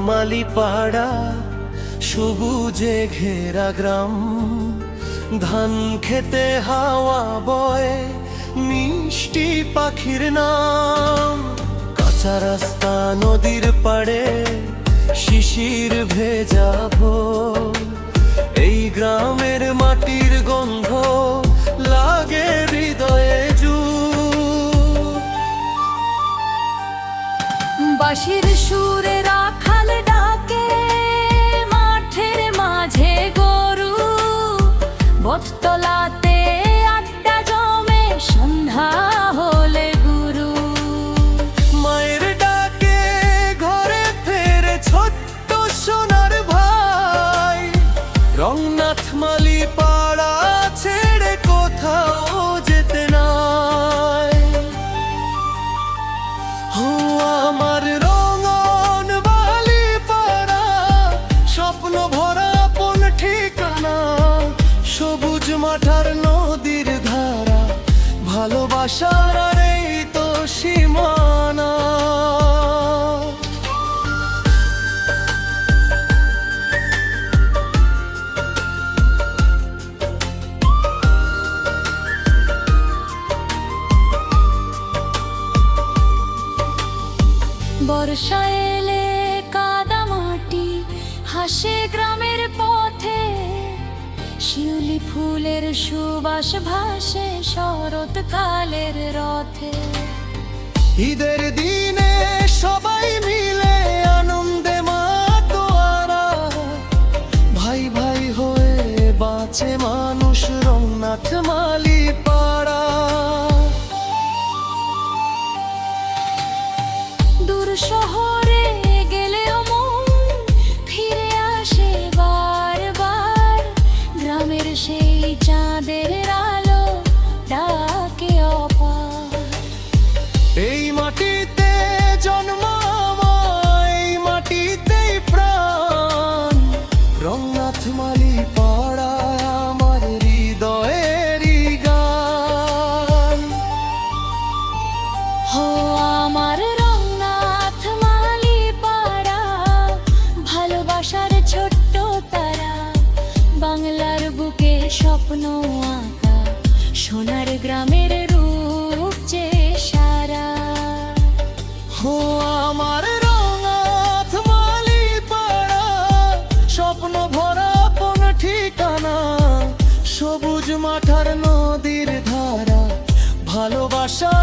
মালি পাড়া, সবুজে ঘেরা গ্রাম, ধান খেতে হাওয়া বয়, মিষ্টি পাখির নাম। কাঁচা রাস্তা নদীর পাড়ে, শিশির ভেজা ভোর, এই গ্রামের মাটির গন্ধ লাগে হৃদয়ে জুড়। বাঁশির সুরে রাখাল ডাকে, মাঠের মাঝে গরু, বটতলাতে আড্ডা জমে, সন্ধ্যা হলে গুরু। মায়ের ডাকে ঘরে ফেরে ছোট্ট সোনার ভাই, রংনাথ মালি পাড়া ছেড়ে কোথাও যেতে নাই। আমার রঙন বালি পাড়া, স্বপ্ন ভরা আপন ঠিকানা, সবুজ মাঠার নদীর ধারা, ভালোবাসার আর এই তো সীমানা। বর্ষা এলে কাদা মাটি হাসে গ্রামের পথে, শিউলি ফুলের সুবাস ভাসে শরৎকালের রথে। ঈদের দিনে সবাই মিলে আনন্দে মাতোয়ারা, ভাই ভাই হয়ে বাঁচে মানুষ রংনাথ মালি পাড়া। দূর শহরে গেলেও মন ফিরে আসে বারবার, গ্রামের সেই চাঁদের আলো ডাকে অপার। এই মাটিতে জন্ম আমার, এই মাটিতেই প্রাণ, রংনাথ মালি পাড়া আমার হৃদয়েরই গান। হো আমার রংনাথ মালি পাড়া, ভালোবাসার ছোট্ট তারা, বাংলার বুকে স্বপ্ন আঁকা, সোনার গ্রামের রূপ যে সারা। হো আমার রংনাথ মালি পাড়া, স্বপ্ন ভরা আপন ঠিকানা, সবুজ মাঠার নদীর ধারা, ভালোবাসা